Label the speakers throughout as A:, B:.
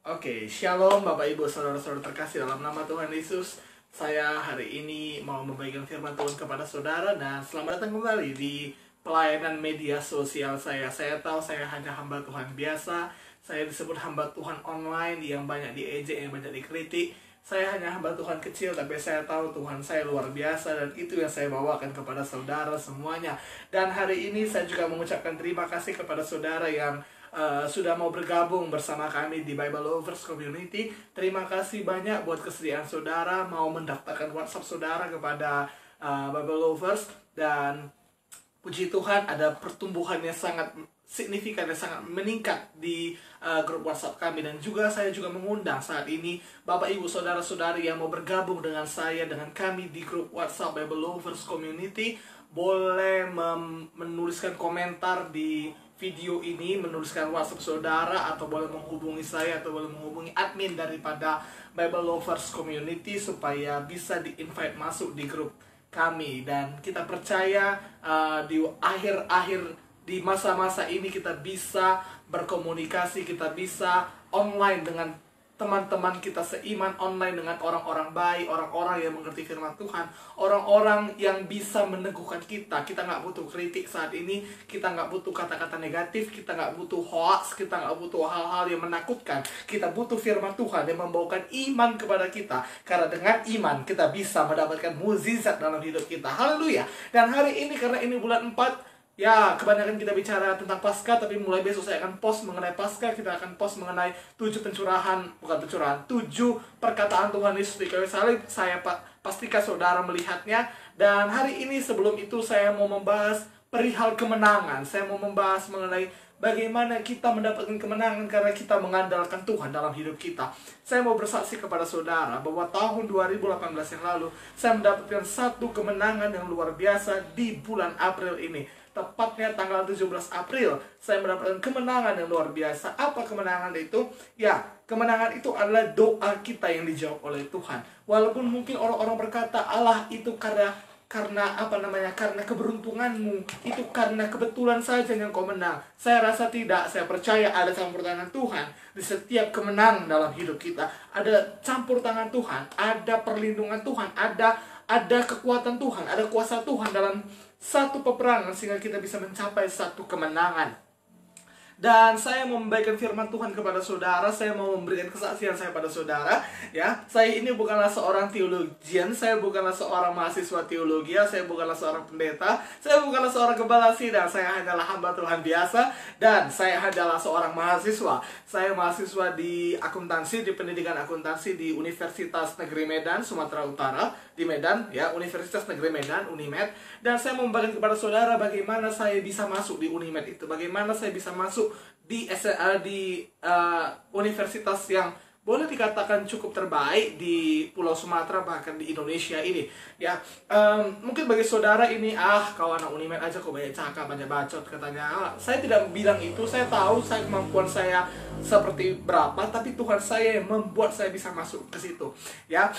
A: Oke, Shalom Bapak Ibu Saudara-saudara terkasih dalam nama Tuhan Yesus. Saya hari ini mau membagikan firman Tuhan kepada saudara dan selamat datang kembali di pelayanan media sosial saya. Saya tahu saya hanya hamba Tuhan biasa. Saya disebut hamba Tuhan online yang banyak diejek, yang banyak dikritik. Saya hanya hamba Tuhan kecil, tapi saya tahu Tuhan saya luar biasa dan itu yang saya bawakan kepada saudara semuanya. Dan hari ini saya juga mengucapkan terima kasih kepada saudara yang sudah mau bergabung bersama kami di Bible Lovers Community. Terima kasih banyak buat kesediaan saudara mau mendaftarkan WhatsApp saudara kepada Bible Lovers. Dan puji Tuhan ada pertumbuhan yang sangat signifikan dan sangat meningkat di grup WhatsApp kami. Dan juga saya juga mengundang saat ini Bapak Ibu Saudara-saudari yang mau bergabung dengan saya, dengan kami di grup WhatsApp Bible Lovers Community, boleh menuliskan komentar di video ini, menuliskan WhatsApp saudara, atau boleh menghubungi saya, atau boleh menghubungi admin daripada Bible Lovers Community supaya bisa di-invite masuk di grup kami. Dan kita percaya di akhir-akhir, di masa-masa ini kita bisa berkomunikasi, kita bisa online dengan teman-teman kita seiman, online dengan orang-orang baik, orang-orang yang mengerti firman Tuhan, orang-orang yang bisa meneguhkan kita. Kita nggak butuh kritik saat ini, kita nggak butuh kata-kata negatif, kita nggak butuh hoax, kita nggak butuh hal-hal yang menakutkan. Kita butuh firman Tuhan yang membawakan iman kepada kita, karena dengan iman kita bisa mendapatkan mukjizat dalam hidup kita. Haleluya. Dan hari ini, karena ini bulan 4, ya, kebanyakan kita bicara tentang Paskah, tapi mulai besok saya akan post mengenai Paskah. Kita akan post mengenai 7 perkataan Tuhan Yesus di kayu salib. Saya pastikan saudara melihatnya. Dan hari ini sebelum itu saya mau membahas perihal kemenangan. Saya mau membahas mengenai bagaimana kita mendapatkan kemenangan karena kita mengandalkan Tuhan dalam hidup kita. Saya mau bersaksi kepada saudara bahwa tahun 2018 yang lalu saya mendapatkan satu kemenangan yang luar biasa di bulan April ini. Tepatnya tanggal 17 April, saya mendapatkan kemenangan yang luar biasa. Apa kemenangan itu? Ya, kemenangan itu adalah doa kita yang dijawab oleh Tuhan. Walaupun mungkin orang-orang berkata, Allah itu karena keberuntunganmu, itu karena kebetulan saja yang kau menang. Saya rasa tidak. Saya percaya ada campur tangan Tuhan di setiap kemenangan dalam hidup kita. Ada campur tangan Tuhan, ada perlindungan Tuhan, ada kekuatan Tuhan, ada kuasa Tuhan dalam satu peperangan sehingga kita bisa mencapai satu kemenangan. Dan saya mau membagikan firman Tuhan kepada saudara. Saya mau memberikan kesaksian saya pada saudara. Ya, saya ini bukanlah seorang teologian, saya bukanlah seorang mahasiswa teologi, saya bukanlah seorang pendeta, saya bukanlah seorang gembala sidang. Saya hanyalah hamba Tuhan biasa, dan saya hanyalah seorang mahasiswa. Saya mahasiswa di akuntansi, di pendidikan akuntansi di Universitas Negeri Medan, Sumatera Utara, di Medan, ya, Universitas Negeri Medan, Unimed. Dan saya mau membagikan kepada saudara bagaimana saya bisa masuk di Unimed itu, bagaimana saya bisa masuk di universitas yang boleh dikatakan cukup terbaik di Pulau Sumatera, bahkan di Indonesia ini. Ya, mungkin bagi saudara ini, kau anak Unimed aja kok banyak cakap, banyak bacot katanya. Saya tidak bilang itu. Saya tahu kemampuan saya seperti berapa, tapi Tuhan saya yang membuat saya bisa masuk ke situ. Ya,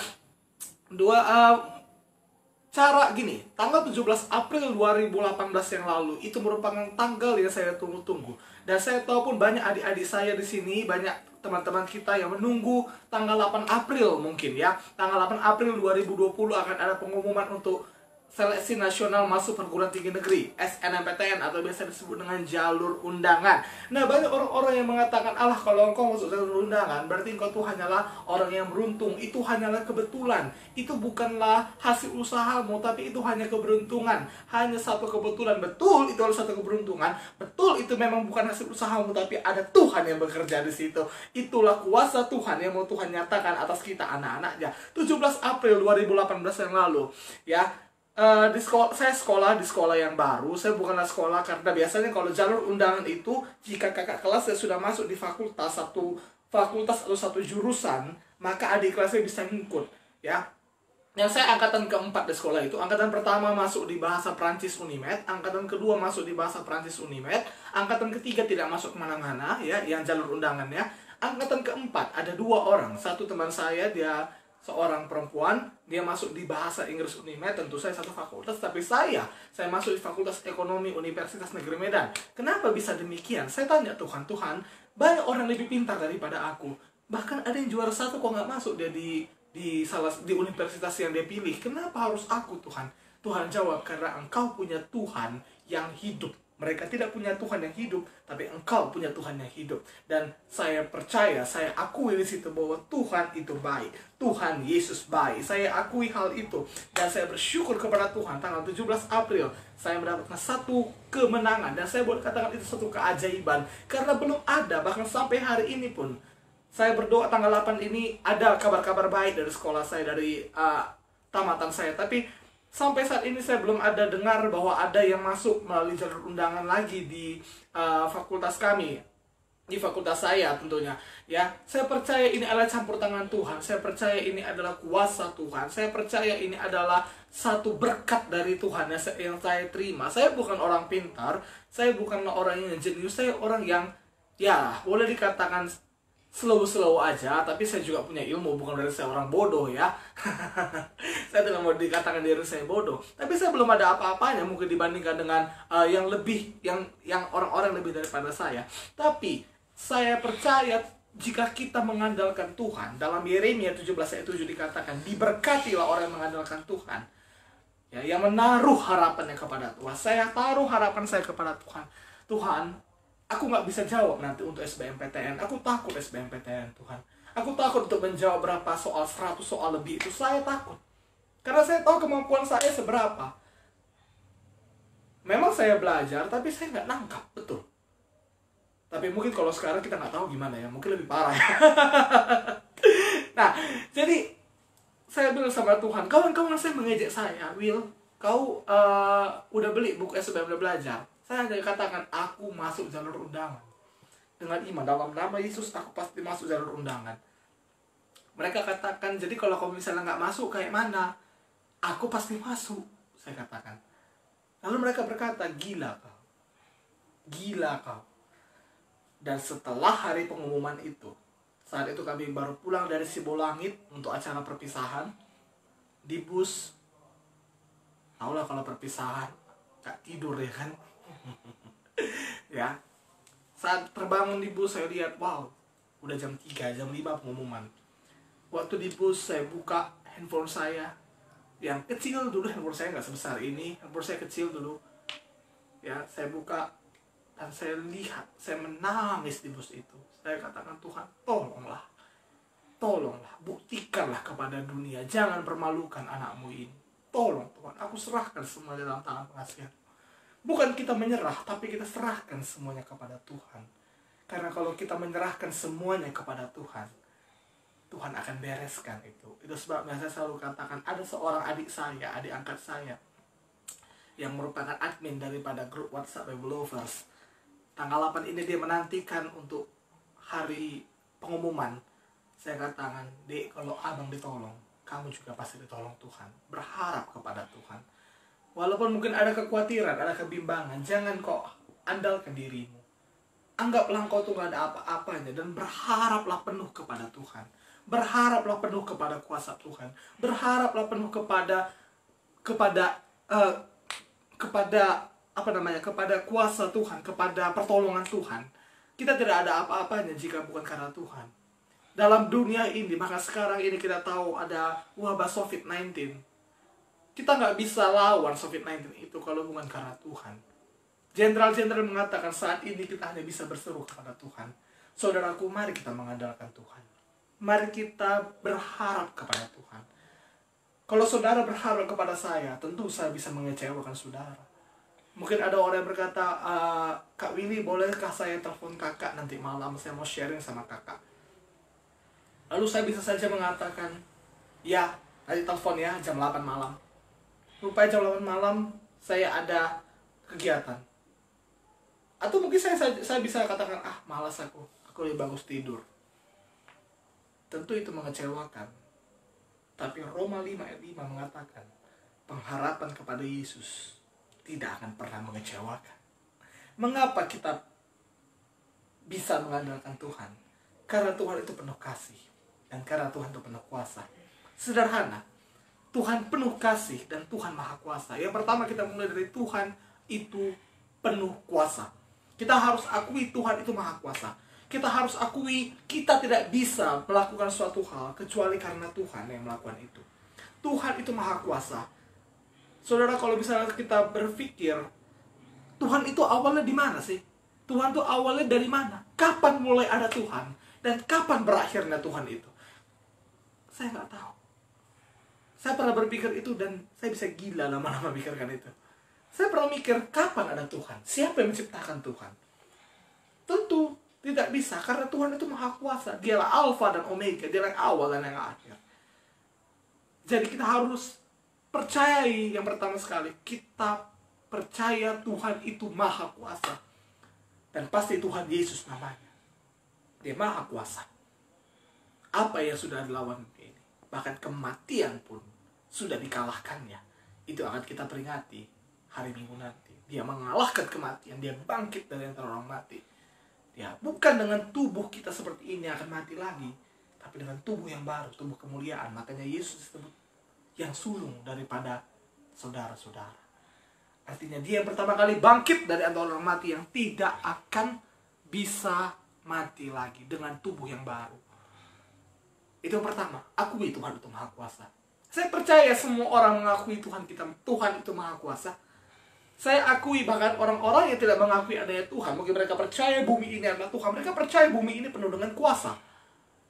A: cara gini, tanggal 17 April 2018 yang lalu itu merupakan tanggal yang saya tunggu-tunggu. Dan saya tahu pun banyak adik-adik saya di sini, banyak teman-teman kita yang menunggu tanggal 8 April mungkin ya. Tanggal 8 April 2020 akan ada pengumuman untuk seleksi nasional masuk perguruan tinggi negeri, SNMPTN, atau biasa disebut dengan jalur undangan. Nah, banyak orang-orang yang mengatakan, Allah, kalau engkau masuk jalur undangan, berarti engkau tuh hanyalah orang yang beruntung. Itu hanyalah kebetulan. Itu bukanlah hasil usahamu, tapi itu hanya keberuntungan. Hanya satu kebetulan. Betul, itu adalah satu keberuntungan. Betul, itu memang bukan hasil usahamu, tapi ada Tuhan yang bekerja di situ. Itulah kuasa Tuhan yang mau Tuhan nyatakan atas kita, anak-anaknya. 17 April 2018 yang lalu, ya. Saya sekolah di sekolah yang baru. Saya bukanlah sekolah, karena biasanya kalau jalur undangan itu, jika kakak kelas saya sudah masuk di satu fakultas atau satu jurusan, maka adik kelasnya bisa ngikut, ya. Yang saya angkatan keempat di sekolah itu, angkatan pertama masuk di bahasa Prancis Unimed, angkatan kedua masuk di bahasa Prancis Unimed, angkatan ketiga tidak masuk kemana-mana, ya, yang jalur undangannya. Angkatan keempat ada 2 orang, satu teman saya, dia seorang perempuan, dia masuk di bahasa Inggris Unimed. Tentu saya satu fakultas, tapi saya masuk di Fakultas Ekonomi Universitas Negeri Medan. Kenapa bisa demikian? Saya tanya Tuhan, banyak orang lebih pintar daripada aku. Bahkan ada yang juara satu kok nggak masuk dia di universitas yang dia pilih. Kenapa harus aku, Tuhan? Tuhan jawab, karena engkau punya Tuhan yang hidup. Mereka tidak punya Tuhan yang hidup, tapi engkau punya Tuhan yang hidup. Dan saya percaya, saya akui di situ bahwa Tuhan itu baik. Tuhan Yesus baik. Saya akui hal itu. Dan saya bersyukur kepada Tuhan. Tanggal 17 April, saya mendapatkan satu kemenangan. Dan saya boleh katakan itu satu keajaiban. Karena belum ada, bahkan sampai hari ini pun. Saya berdoa tanggal 8 ini ada kabar-kabar baik dari sekolah saya, dari tamatan saya. Tapi sampai saat ini saya belum ada dengar bahwa ada yang masuk melalui jalur undangan lagi di fakultas kami, di fakultas saya tentunya. Ya, saya percaya ini adalah campur tangan Tuhan. Saya percaya ini adalah kuasa Tuhan. Saya percaya ini adalah satu berkat dari Tuhan yang saya terima. Saya bukan orang pintar, saya bukan orang yang jenius, saya orang yang ya boleh dikatakan slow aja, tapi saya juga punya ilmu, bukan dari saya orang bodoh ya. Saya tidak mau dikatakan diri saya bodoh, tapi saya belum ada apa-apanya mungkin dibandingkan dengan yang lebih, yang orang-orang lebih daripada saya. Tapi saya percaya jika kita mengandalkan Tuhan, dalam Yeremia 17 ayat 7 dikatakan, diberkatilah orang yang mengandalkan Tuhan, ya, yang menaruh harapannya kepada Tuhan. Saya taruh harapan saya kepada Tuhan. Tuhan, aku nggak bisa jawab nanti untuk SBMPTN. Aku takut SBMPTN, Tuhan. Aku takut untuk menjawab berapa soal, 100 soal lebih itu. Saya takut. Karena saya tahu kemampuan saya seberapa. Memang saya belajar, tapi saya nggak nangkap, betul. Tapi mungkin kalau sekarang kita nggak tahu gimana ya. Mungkin lebih parah ya. Nah, jadi saya bilang sama Tuhan, kawan-kawan saya mengejek saya, Will, kau udah beli buku SBM, udah belajar. Saya hanya katakan, aku masuk jalur undangan. Dengan iman, dalam nama Yesus, aku pasti masuk jalur undangan. Mereka katakan, jadi kalau kamu misalnya nggak masuk, kayak mana? Aku pasti masuk, saya katakan. Lalu mereka berkata, gila kau. Gila kau. Dan setelah hari pengumuman itu, saat itu kami baru pulang dari Sibolangit untuk acara perpisahan. Di bus, tahulah kalau perpisahan, gak tidur ya kan? Ya, saat terbangun di bus saya lihat, wow, udah jam 3, jam 5 pengumuman. Waktu di bus saya buka handphone saya yang kecil dulu, handphone saya nggak sebesar ini, handphone saya kecil dulu. Ya, saya buka dan saya lihat, saya menangis di bus itu. Saya katakan, Tuhan, tolonglah, tolonglah, buktikanlah kepada dunia, jangan permalukan anakmu ini. Tolong Tuhan, aku serahkan semua dalam tangan pengasihan. Bukan kita menyerah, tapi kita serahkan semuanya kepada Tuhan. Karena kalau kita menyerahkan semuanya kepada Tuhan, Tuhan akan bereskan itu. Itu sebabnya saya selalu katakan, ada seorang adik saya, adik angkat saya, yang merupakan admin daripada grup WhatsApp Web Lovers. Tanggal 8 ini dia menantikan untuk hari pengumuman. Saya katakan, Dek, kalau abang ditolong, kamu juga pasti ditolong Tuhan. Berharap kepada Tuhan. Walaupun mungkin ada kekhawatiran, ada kebimbangan, jangan kau andalkan dirimu. Anggaplah engkau tuh gak ada apa-apanya dan berharaplah penuh kepada Tuhan. Berharaplah penuh kepada kuasa Tuhan. Berharaplah penuh kepada kuasa Tuhan, kepada pertolongan Tuhan. Kita tidak ada apa-apanya jika bukan karena Tuhan. Dalam dunia ini, maka sekarang ini kita tahu ada wabah COVID-19. Kita nggak bisa lawan COVID-19 itu kalau bukan karena Tuhan. Jenderal-jenderal mengatakan saat ini kita hanya bisa berseru kepada Tuhan. Saudaraku, mari kita mengandalkan Tuhan. Mari kita berharap kepada Tuhan. Kalau saudara berharap kepada saya, tentu saya bisa mengecewakan saudara. Mungkin ada orang yang berkata, Kak Willy, bolehkah saya telepon kakak nanti malam? Saya mau sharing sama kakak. Lalu saya bisa saja mengatakan, ya, nanti telepon ya, jam 8 malam. Rupanya jam 8 malam saya ada kegiatan. Atau mungkin saya bisa katakan, malas aku lebih bagus tidur. Tentu itu mengecewakan. Tapi Roma 5 ayat 5 mengatakan, pengharapan kepada Yesus tidak akan pernah mengecewakan. Mengapa kita bisa mengandalkan Tuhan? Karena Tuhan itu penuh kasih. Dan karena Tuhan itu penuh kuasa. Sederhana. Tuhan penuh kasih dan Tuhan maha kuasa. Yang pertama kita mulai dari Tuhan itu penuh kuasa. Kita harus akui Tuhan itu maha kuasa. Kita harus akui kita tidak bisa melakukan suatu hal kecuali karena Tuhan yang melakukan itu. Tuhan itu maha kuasa. Saudara, kalau misalnya kita berpikir, Tuhan itu awalnya di mana sih? Tuhan itu awalnya dari mana? Kapan mulai ada Tuhan? Dan kapan berakhirnya Tuhan itu? Saya nggak tahu. Saya pernah berpikir itu dan saya bisa gila lama-lama pikirkan itu. Saya pernah mikir, kapan ada Tuhan? Siapa yang menciptakan Tuhan? Tentu tidak bisa, karena Tuhan itu maha kuasa. Dialah Alfa dan Omega, dialah yang awal dan yang akhir. Jadi kita harus percayai yang pertama sekali, kita percaya Tuhan itu maha kuasa. Dan pasti Tuhan Yesus namanya. Dia maha kuasa. Apa yang sudah dilawan ini, bahkan kematian pun sudah dikalahkannya. Itu akan kita peringati hari Minggu nanti. Dia mengalahkan kematian, dia bangkit dari antara orang mati. Ya, bukan dengan tubuh kita seperti ini akan mati lagi, tapi dengan tubuh yang baru, tubuh kemuliaan. Makanya Yesus disebut yang sulung daripada saudara-saudara. Artinya dia yang pertama kali bangkit dari antara orang mati, yang tidak akan bisa mati lagi dengan tubuh yang baru. Itu yang pertama, akui Tuhan itu maha kuasa. Saya percaya semua orang mengakui Tuhan itu maha kuasa. Saya akui bahkan orang-orang yang tidak mengakui adanya Tuhan, mungkin mereka percaya bumi ini adalah Tuhan, mereka percaya bumi ini penuh dengan kuasa.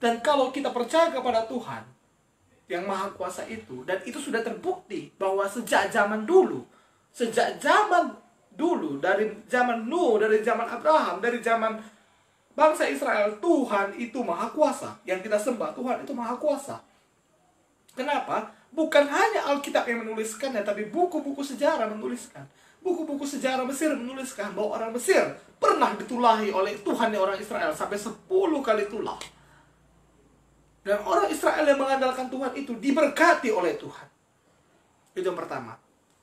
A: Dan kalau kita percaya kepada Tuhan yang maha kuasa itu, dan itu sudah terbukti bahwa sejak zaman dulu, dari zaman Nuh, dari zaman Abraham, dari zaman bangsa Israel, Tuhan itu maha kuasa. Yang kita sembah, Tuhan itu maha kuasa. Kenapa? Bukan hanya Alkitab yang menuliskannya, tapi buku-buku sejarah menuliskan. Buku-buku sejarah Mesir menuliskan bahwa orang Mesir pernah ditulahi oleh Tuhan orang Israel sampai 10 kali tulah. Dan orang Israel yang mengandalkan Tuhan itu diberkati oleh Tuhan. Itu yang pertama.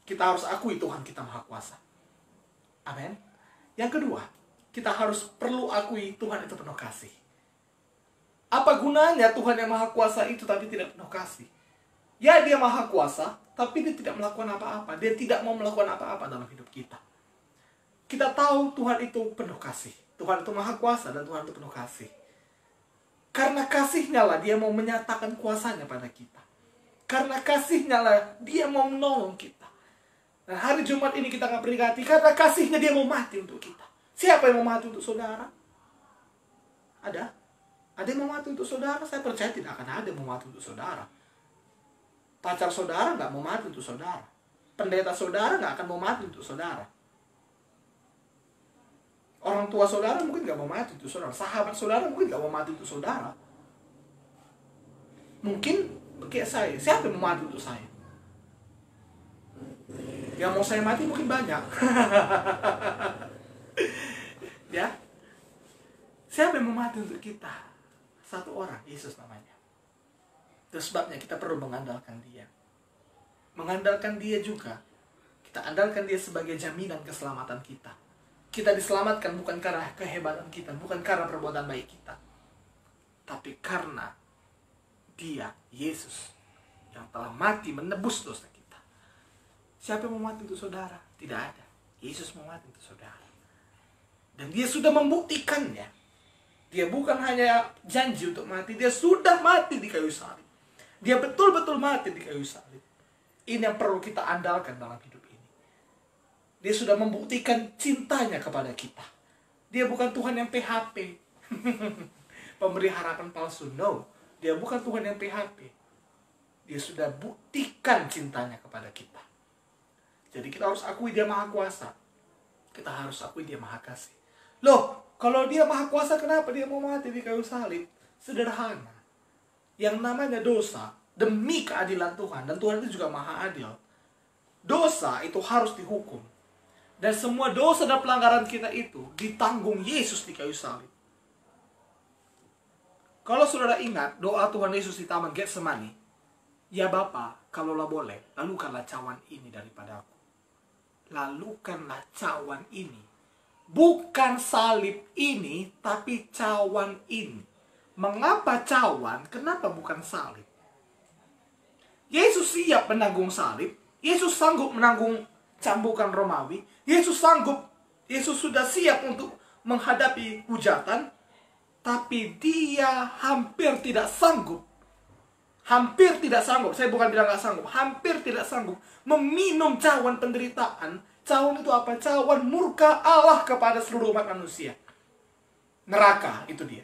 A: Kita harus akui Tuhan kita maha kuasa. Amin. Yang kedua, kita perlu akui Tuhan itu penuh kasih. Apa gunanya Tuhan yang maha kuasa itu tapi tidak penuh kasih? Ya, dia maha kuasa, tapi dia tidak melakukan apa-apa. Dia tidak mau melakukan apa-apa dalam hidup kita. Kita tahu Tuhan itu penuh kasih. Tuhan itu maha kuasa dan Tuhan itu penuh kasih. Karena kasihnya lah dia mau menyatakan kuasanya pada kita. Karena kasihnya lah dia mau menolong kita. Dan hari Jumat ini kita akan peringati, karena kasihnya dia mau mati untuk kita. Siapa yang mau mati untuk saudara? Ada? Ada yang mau mati untuk saudara? Saya percaya tidak akan ada yang mau mati untuk saudara. Pacar saudara nggak mau mati untuk saudara. Pendeta saudara nggak akan mau mati untuk saudara. Orang tua saudara mungkin nggak mau mati untuk saudara. Sahabat saudara mungkin nggak mau mati untuk saudara. Mungkin kayak saya. Siapa yang mau mati untuk saya? Yang mau saya mati mungkin banyak. Ya. Siapa yang mau mati untuk kita? Satu orang, Yesus namanya. Itu sebabnya kita perlu mengandalkan dia. Mengandalkan dia juga. Kita andalkan dia sebagai jaminan keselamatan kita. Kita diselamatkan bukan karena kehebatan kita, bukan karena perbuatan baik kita, tapi karena dia, Yesus, yang telah mati menebus dosa kita. Siapa yang mau mati untuk saudara? Tidak ada. Yesus mau mati untuk saudara. Dan dia sudah membuktikannya. Dia bukan hanya janji untuk mati, dia sudah mati di kayu salib. Dia betul-betul mati di kayu salib. Ini yang perlu kita andalkan dalam hidup ini. Dia sudah membuktikan cintanya kepada kita. Dia bukan Tuhan yang PHP. Pemberi harapan palsu. No. Dia bukan Tuhan yang PHP. Dia sudah buktikan cintanya kepada kita. Jadi kita harus akui dia maha kuasa. Kita harus akui dia maha kasih. Loh, kalau dia maha kuasa, kenapa dia mau mati di kayu salib? Sederhana. Yang namanya dosa demi keadilan Tuhan, dan Tuhan itu juga maha adil. Dosa itu harus dihukum. Dan semua dosa dan pelanggaran kita itu ditanggung Yesus di kayu salib. Kalau saudara ingat doa Tuhan Yesus di Taman Getsemani, ya Bapa, kalaulah boleh, lalukanlah cawan ini daripadaku. Lalukanlah cawan ini. Bukan salib ini, tapi cawan ini. Mengapa cawan? Kenapa bukan salib? Yesus siap menanggung salib. Yesus sanggup menanggung cambukan Romawi. Yesus sudah siap untuk menghadapi hujatan. Tapi dia hampir tidak sanggup. Hampir tidak sanggup. Saya bukan bilang gak sanggup. Hampir tidak sanggup meminum cawan penderitaan. Cawan itu apa? Cawan murka Allah kepada seluruh umat manusia. Neraka, itu dia.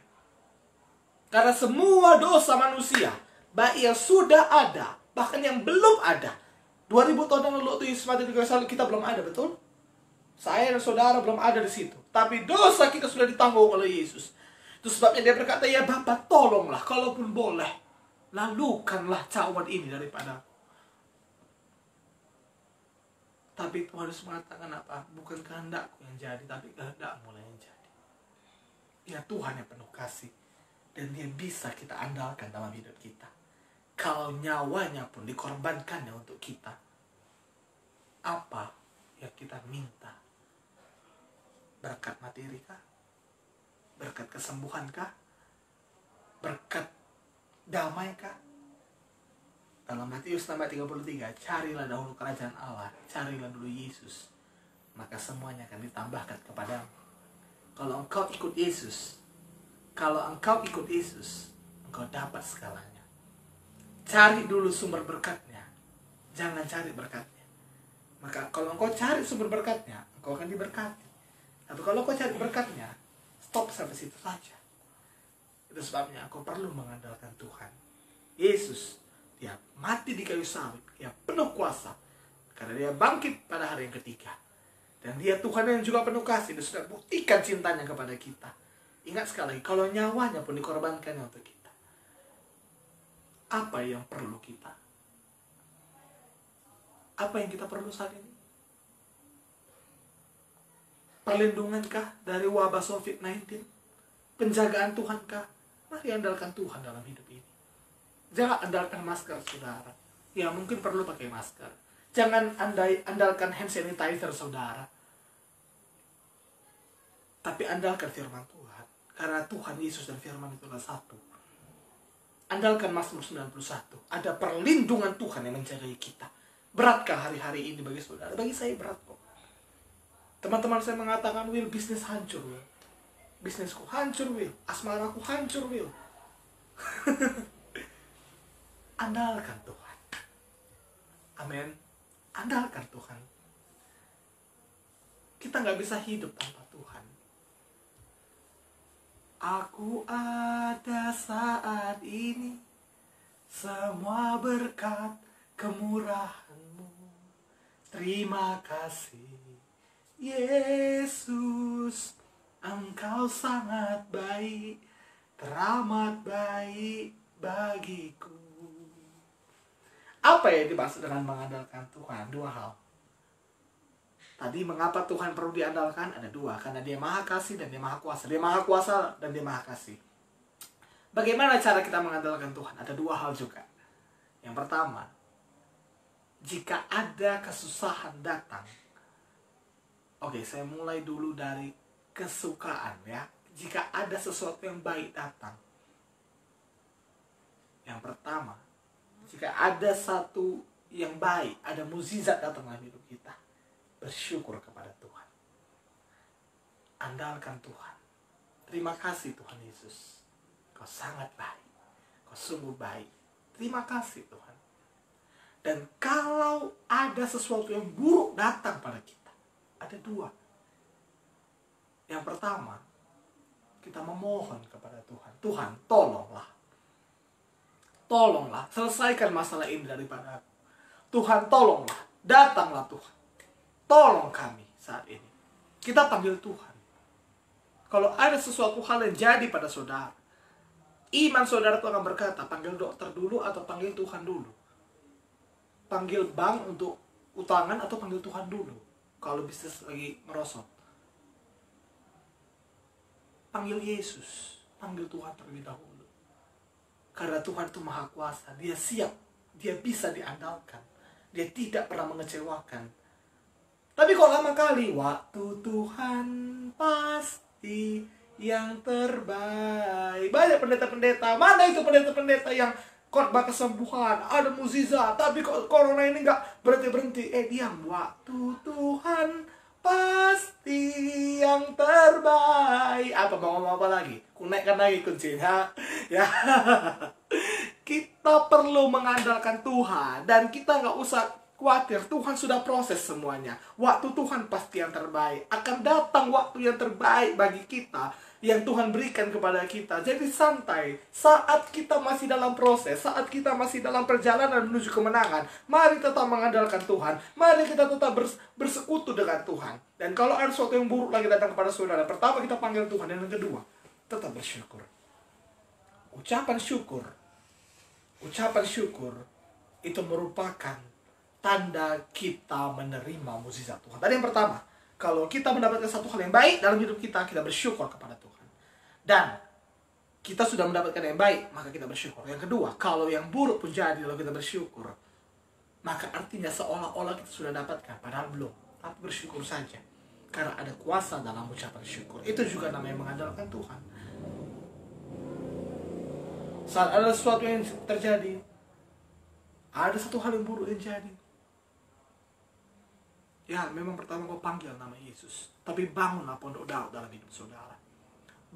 A: Karena semua dosa manusia, baik yang sudah ada, bahkan yang belum ada. 2000 tahun yang lalu waktu Yesus mati di kayu salib, kita belum ada, betul? Saya dan saudara belum ada di situ. Tapi dosa kita sudah ditanggung oleh Yesus. Itu sebabnya dia berkata, ya Bapa, tolonglah, kalaupun boleh, lalukanlah cawan ini daripada. Tapi Tuhan Yesus mengatakan apa? Bukan kehendakku yang jadi, tapi kehendakmu yang jadi. Ya Tuhan yang penuh kasih. Dan dia bisa kita andalkan dalam hidup kita. Kalau nyawanya pun dikorbankannya untuk kita. Apa yang kita minta? Berkat materi kah? Berkat kesembuhan kah? Berkat damai kah? Dalam Matius 6:33, carilah dahulu kerajaan Allah, carilah dulu Yesus, maka semuanya akan ditambahkan kepadamu. Kalau engkau ikut Yesus, engkau dapat segalanya. Cari dulu sumber berkatnya, jangan cari berkatnya. Maka kalau engkau cari sumber berkatnya, engkau akan diberkati. Tapi kalau engkau cari berkatnya, stop sampai situ saja. Itu sebabnya engkau perlu mengandalkan Tuhan. Yesus, dia mati di kayu salib, dia penuh kuasa, karena dia bangkit pada hari yang ketiga. Dan dia Tuhan yang juga penuh kasih, dia sudah buktikan cintanya kepada kita. Ingat sekali lagi, kalau nyawanya pun dikorbankannya untuk kita. Apa yang perlu kita? Apa yang kita perlu saat ini? Perlindungankah dari wabah COVID-19? Penjagaan Tuhankah? Mari andalkan Tuhan dalam hidup ini. Jangan andalkan masker, saudara. Ya, mungkin perlu pakai masker. Jangan andalkan hand sanitizer, saudara. Tapi andalkan firman Tuhan. Karena Tuhan, Yesus, dan firman itu adalah satu. Andalkan Mazmur 91. Ada perlindungan Tuhan yang menjagai kita. Beratkah hari-hari ini bagi saudara? Bagi saya berat kok. Teman-teman saya mengatakan, Will, bisnis hancur, Will. Bisnisku hancur, Will. Asmaraku hancur, Will. Andalkan Tuhan. Amin. Andalkan Tuhan. Kita nggak bisa hidup tanpa Tuhan. Aku ada saat ini, semua berkat kemurahan-Mu. Terima kasih, Yesus. Engkau sangat baik, teramat baik bagiku. Apa yang dimaksud dengan mengandalkan Tuhan? Dua hal. Tadi mengapa Tuhan perlu diandalkan? Ada dua. Karena dia maha kasih dan dia maha kuasa. Dia maha kuasa dan dia maha kasih. Bagaimana cara kita mengandalkan Tuhan? Ada dua hal juga. Yang pertama, jika ada kesusahan datang. Oke, saya mulai dulu dari kesukaan ya. Jika ada sesuatu yang baik datang. Yang pertama, jika ada satu yang baik, ada mukjizat datang dalam hidup kita, bersyukur kepada Tuhan. Andalkan Tuhan. Terima kasih Tuhan Yesus. Kau sangat baik. Kau sungguh baik. Terima kasih Tuhan. Dan kalau ada sesuatu yang buruk datang pada kita, ada dua. Yang pertama, kita memohon kepada Tuhan. Tuhan, tolonglah. Tolonglah, selesaikan masalah ini daripada aku. Tuhan, tolonglah. Datanglah Tuhan. Tolong kami saat ini. Kita panggil Tuhan. Kalau ada sesuatu hal yang jadi pada saudara, iman saudara itu akan berkata, panggil dokter dulu atau panggil Tuhan dulu. Panggil bank untuk utangan atau panggil Tuhan dulu. Kalau bisnis lagi merosot. Panggil Yesus. Panggil Tuhan terlebih dahulu. Karena Tuhan itu maha kuasa. Dia siap. Dia bisa diandalkan. Dia tidak pernah mengecewakan. Tapi kok lama kali, waktu Tuhan pasti yang terbaik. Banyak pendeta-pendeta. Mana itu pendeta-pendeta yang khotbah kesembuhan, ada mukjizat, tapi kok corona ini nggak berhenti-berhenti. Diam. Waktu Tuhan pasti yang terbaik. Apa mau ngomong apa lagi? Aku naikkan lagi kuncinya. Ya. Kita perlu mengandalkan Tuhan. Dan kita nggak usah khawatir. Tuhan sudah proses semuanya. Waktu Tuhan pasti yang terbaik. Akan datang waktu yang terbaik bagi kita, yang Tuhan berikan kepada kita. Jadi santai. Saat kita masih dalam proses, saat kita masih dalam perjalanan menuju kemenangan, mari tetap mengandalkan Tuhan. Mari kita tetap bersekutu dengan Tuhan. Dan kalau ada sesuatu yang buruk lagi datang kepada saudara, pertama kita panggil Tuhan. Dan yang kedua, tetap bersyukur. Ucapan syukur itu merupakan tanda kita menerima mukjizat Tuhan. Tadi yang pertama, kalau kita mendapatkan satu hal yang baik dalam hidup kita, kita bersyukur kepada Tuhan. Dan kita sudah mendapatkan yang baik, maka kita bersyukur. Yang kedua, kalau yang buruk pun jadi lalu kita bersyukur, maka artinya seolah-olah kita sudah dapatkan, padahal belum. Tapi bersyukur saja, karena ada kuasa dalam ucapan syukur. Itu juga namanya mengandalkan Tuhan. Saat ada sesuatu yang terjadi, ada satu hal yang buruk yang jadi, ya memang pertama kau panggil nama Yesus, tapi bangunlah pondok Daud dalam hidup saudara.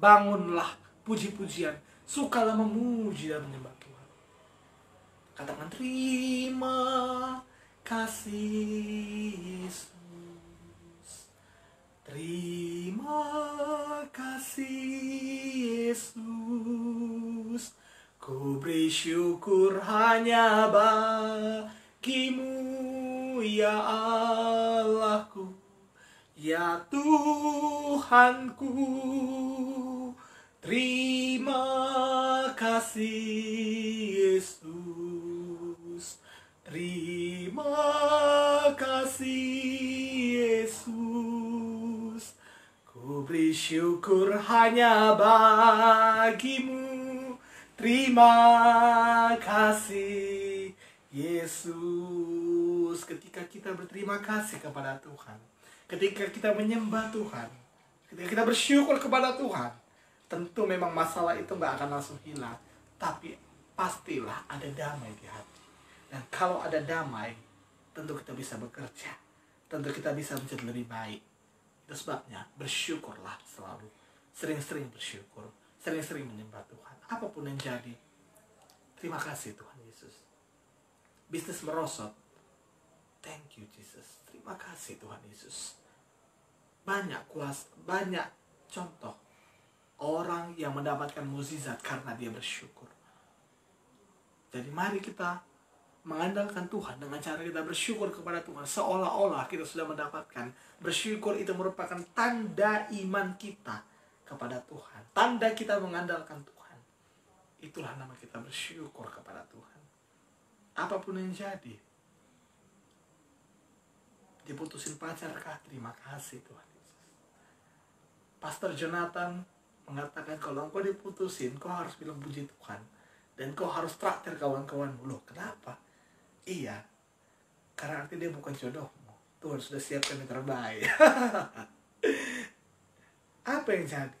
A: Bangunlah puji-pujian, sukalah memuji dan menyembah Tuhan. Katakan terima kasih Yesus, terima kasih Yesus, ku beri syukur hanya bagimu ya Allahku, ya Tuhanku. Terima kasih Yesus, terima kasih Yesus, ku beri syukur hanya bagimu. Terima kasih Yesus. Ketika kita berterima kasih kepada Tuhan, ketika kita menyembah Tuhan, ketika kita bersyukur kepada Tuhan, tentu memang masalah itu nggak akan langsung hilang, tapi pastilah ada damai di hati. Dan kalau ada damai, tentu kita bisa bekerja, tentu kita bisa menjadi lebih baik. Itu sebabnya bersyukurlah selalu, sering-sering bersyukur, sering-sering menyembah Tuhan. Apapun yang jadi, terima kasih Tuhan Yesus. Bisnis merosot, thank you Jesus, terima kasih Tuhan Yesus. Banyak kuasa, banyak contoh orang yang mendapatkan mukjizat karena dia bersyukur. Jadi mari kita mengandalkan Tuhan dengan cara kita bersyukur kepada Tuhan, seolah-olah kita sudah mendapatkan. Bersyukur itu merupakan tanda iman kita kepada Tuhan, tanda kita mengandalkan Tuhan. Itulah nama kita, bersyukur kepada Tuhan. Apapun yang jadi, diputusin pacar kah, terima kasih Tuhan Yesus. Pastor Jonathan mengatakan kalau engkau diputusin, kau harus bilang puji Tuhan. Dan kau harus traktir kawan-kawanmu. Loh, kenapa? Iya, karena artinya dia bukan jodohmu. Tuhan sudah siapkan yang terbaik. Apa yang jadi?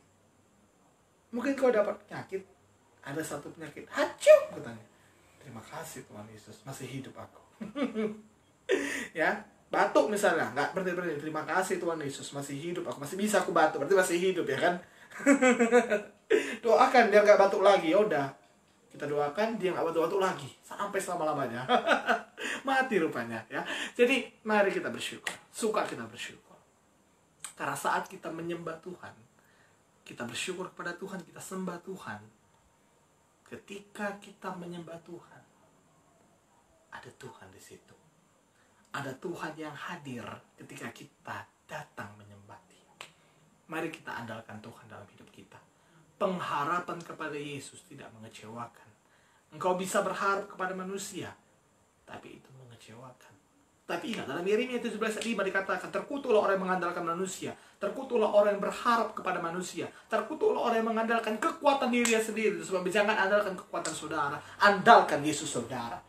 A: Mungkin kau dapat penyakit. Ada satu penyakit, hancur katanya. Terima kasih Tuhan Yesus, masih hidup aku. Ya, batuk misalnya, nggak berhenti. Terima kasih Tuhan Yesus, masih hidup aku, masih bisa aku batuk, berarti masih hidup ya kan? Doakan biar gak batuk lagi. Ya udah, kita doakan dia gak batuk-batuk lagi sampai selama-lamanya. Mati rupanya ya. Jadi mari kita bersyukur, suka kita bersyukur, karena saat kita menyembah Tuhan, kita bersyukur kepada Tuhan, kita sembah Tuhan. Ketika kita menyembah Tuhan, ada Tuhan di situ. Ada Tuhan yang hadir ketika kita datang menyembah Dia. Mari kita andalkan Tuhan dalam hidup kita. Pengharapan kepada Yesus tidak mengecewakan. Engkau bisa berharap kepada manusia, tapi itu mengecewakan. Tapi ingat, dalam Yeremia 17:5 dikatakan, terkutuklah orang yang mengandalkan manusia, terkutuklah orang yang berharap kepada manusia, terkutuklah orang yang mengandalkan kekuatan dirinya sendiri. Sebab jangan andalkan kekuatan saudara, andalkan Yesus saudara.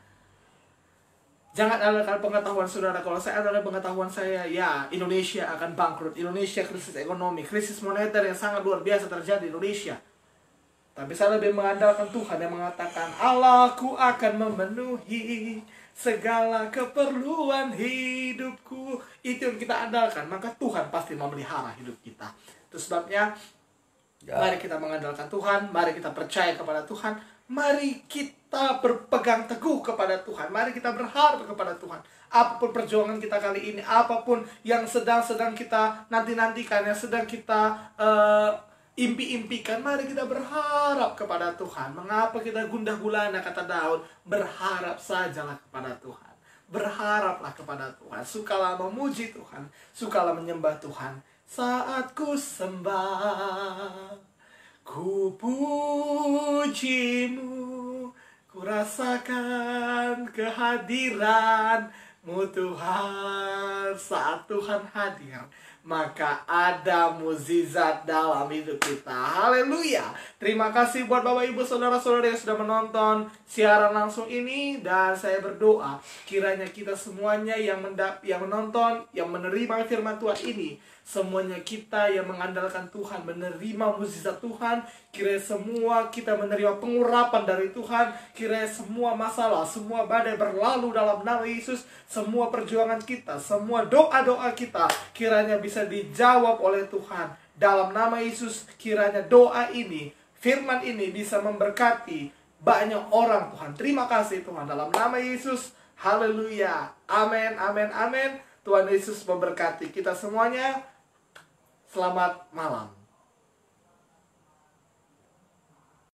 A: Jangan andalkan pengetahuan saudara. Kalau saya andalkan pengetahuan saya, ya Indonesia akan bangkrut. Indonesia krisis ekonomi, krisis moneter yang sangat luar biasa terjadi di Indonesia. Tapi saya lebih mengandalkan Tuhan yang mengatakan, Allahku akan memenuhi segala keperluan hidupku. Itu yang kita andalkan. Maka Tuhan pasti memelihara hidup kita. Itu sebabnya Mari kita mengandalkan Tuhan, mari kita percaya kepada Tuhan, mari kita berpegang teguh kepada Tuhan, mari kita berharap kepada Tuhan. Apapun perjuangan kita kali ini, apapun yang sedang kita nanti-nantikan, yang sedang kita impi-impikan, mari kita berharap kepada Tuhan. Mengapa kita gundah gulana, kata Daud, berharap sajalah kepada Tuhan. Berharaplah kepada Tuhan, sukalah memuji Tuhan, sukalah menyembah Tuhan. Saat ku sembah, ku pujimu, ku rasakan kehadiran-Mu Tuhan. Saat Tuhan hadir, maka ada mukjizat dalam hidup kita. Haleluya. Terima kasih buat Bapak Ibu Saudara-saudara yang sudah menonton siaran langsung ini. Dan saya berdoa kiranya kita semuanya yang menonton, yang menerima firman Tuhan ini, semuanya kita yang mengandalkan Tuhan, menerima mukjizat Tuhan. Kiranya semua kita menerima pengurapan dari Tuhan. Kiranya semua masalah, semua badai berlalu dalam nama Yesus. Semua perjuangan kita, semua doa-doa kita kiranya bisa dijawab oleh Tuhan. Dalam nama Yesus, kiranya doa ini, firman ini bisa memberkati banyak orang, Tuhan. Terima kasih Tuhan, dalam nama Yesus. Haleluya. Amin, amin, amin. Tuhan Yesus memberkati kita semuanya. Selamat malam.